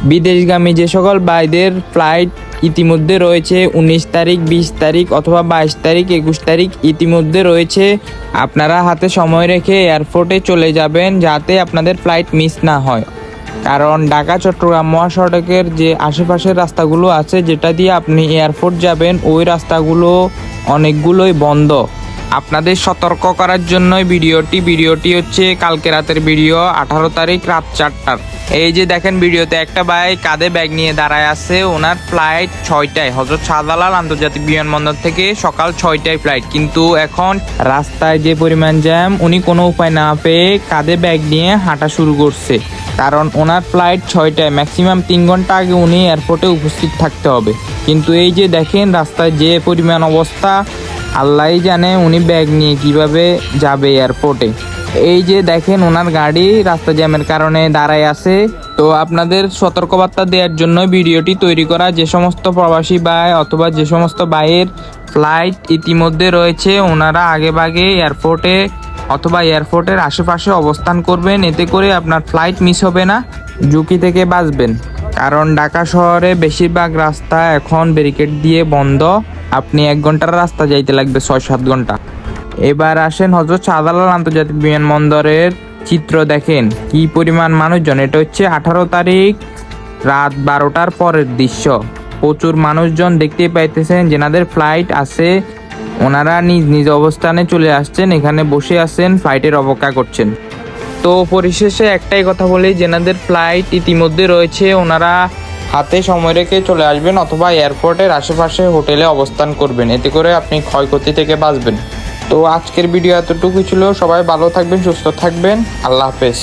বিদেশগামী যে সকল ভাইদের ফ্লাইট ইতিমধ্যে রয়েছে 19 তারিখ, 20 তারিখ অথবা 22 তারিখ, 21 তারিখ ইতিমধ্যে রয়েছে, আপনারা হাতে সময় রেখে এয়ারপোর্টে চলে যাবেন যাতে আপনাদের ফ্লাইট মিস না হয়। কারণ ঢাকা চট্টগ্রাম মহাসড়কের যে আশেপাশের রাস্তাগুলো আছে যেটা দিয়ে আপনি এয়ারপোর্ট যাবেন, ওই রাস্তাগুলো অনেকগুলোই বন্ধ। আপনাদের সতর্ক করার জন্যই ভিডিওটি হচ্ছে কালকে রাতের ভিডিও, 18 তারিখ রাত 4টার। এই যে দেখেন ভিডিওতে একটা ভাই কাঁধে ব্যাগ নিয়ে দাঁড়ায় আছে, ওনার ফ্লাইট 6টায় হযরত শাহজালাল আন্তর্জাতিক বিমানবন্দর থেকে সকাল 6টায় ফ্লাইট, কিন্তু এখন রাস্তায় যে পরিমাণ জ্যাম, উনি কোনো উপায় না পেয়ে কাঁধে ব্যাগ নিয়ে হাঁটা শুরু করছে। কারণ ওনার ফ্লাইট 6টায়, ম্যাক্সিমাম 3 ঘন্টা আগে উনি এয়ারপোর্টে উপস্থিত থাকতে হবে। কিন্তু এই যে দেখেন রাস্তায় যে পরিমাণ অবস্থা, আল্লাহই জানে উনি ব্যাগ নিয়ে কিভাবে যাবে এয়ারপোর্টে। এই যে দেখেন ওনার গাড়ি রাস্তা জ্যামের কারণে দাঁড়ায় আছে। তো আপনাদের সতর্কবার্তা দেওয়ার জন্য ভিডিওটি তৈরি করা। যে সমস্ত প্রবাসী ভাই অথবা যে সমস্ত ভাইয়ের ফ্লাইট ইতিমধ্যে রয়েছে, ওনারা আগেভাগে এয়ারপোর্টে অথবা এয়ারপোর্টের আশেপাশে অবস্থান করবেন, এতে করে আপনার ফ্লাইট মিস হবে না, ঝুঁকি থেকে বাঁচবেন। কারণ ঢাকা শহরে বেশিরভাগ রাস্তা এখন ব্যারিকেড দিয়ে বন্ধ, আপনি 1 ঘন্টার রাস্তা যাইতে লাগবে 6-7 ঘন্টা। এবার আসেন হযরত শাহজালাল আন্তর্জাতিক বিমানবন্দরের চিত্র দেখেন কি পরিমাণ মানুষজন। এটা হচ্ছে 18 তারিখ রাত 12টার পরের দৃশ্য। প্রচুর মানুষজন দেখতেই পাইতেছেন, যেনাদের ফ্লাইট আছে ওনারা নিজ নিজ অবস্থানে চলে আসছেন, এখানে বসে আছেন, ফ্লাইটের অপেক্ষা করছেন। তো পরিশেষে একটাই কথা বলি, যেনাদের ফ্লাইট ইতিমধ্যে রয়েছে ওনারা হাতে সময় রেখে চলে আসবেন অথবা এয়ারপোর্টের আশেপাশে হোটেলে অবস্থান করবেন, এতে করে আপনি ক্ষয়ক্ষতি থেকে বাঁচবেন। তো আজকের ভিডিও এতটুকুই ছিল। সবাই ভালো থাকবেন, সুস্থ থাকবেন, আল্লাহ হাফেজ।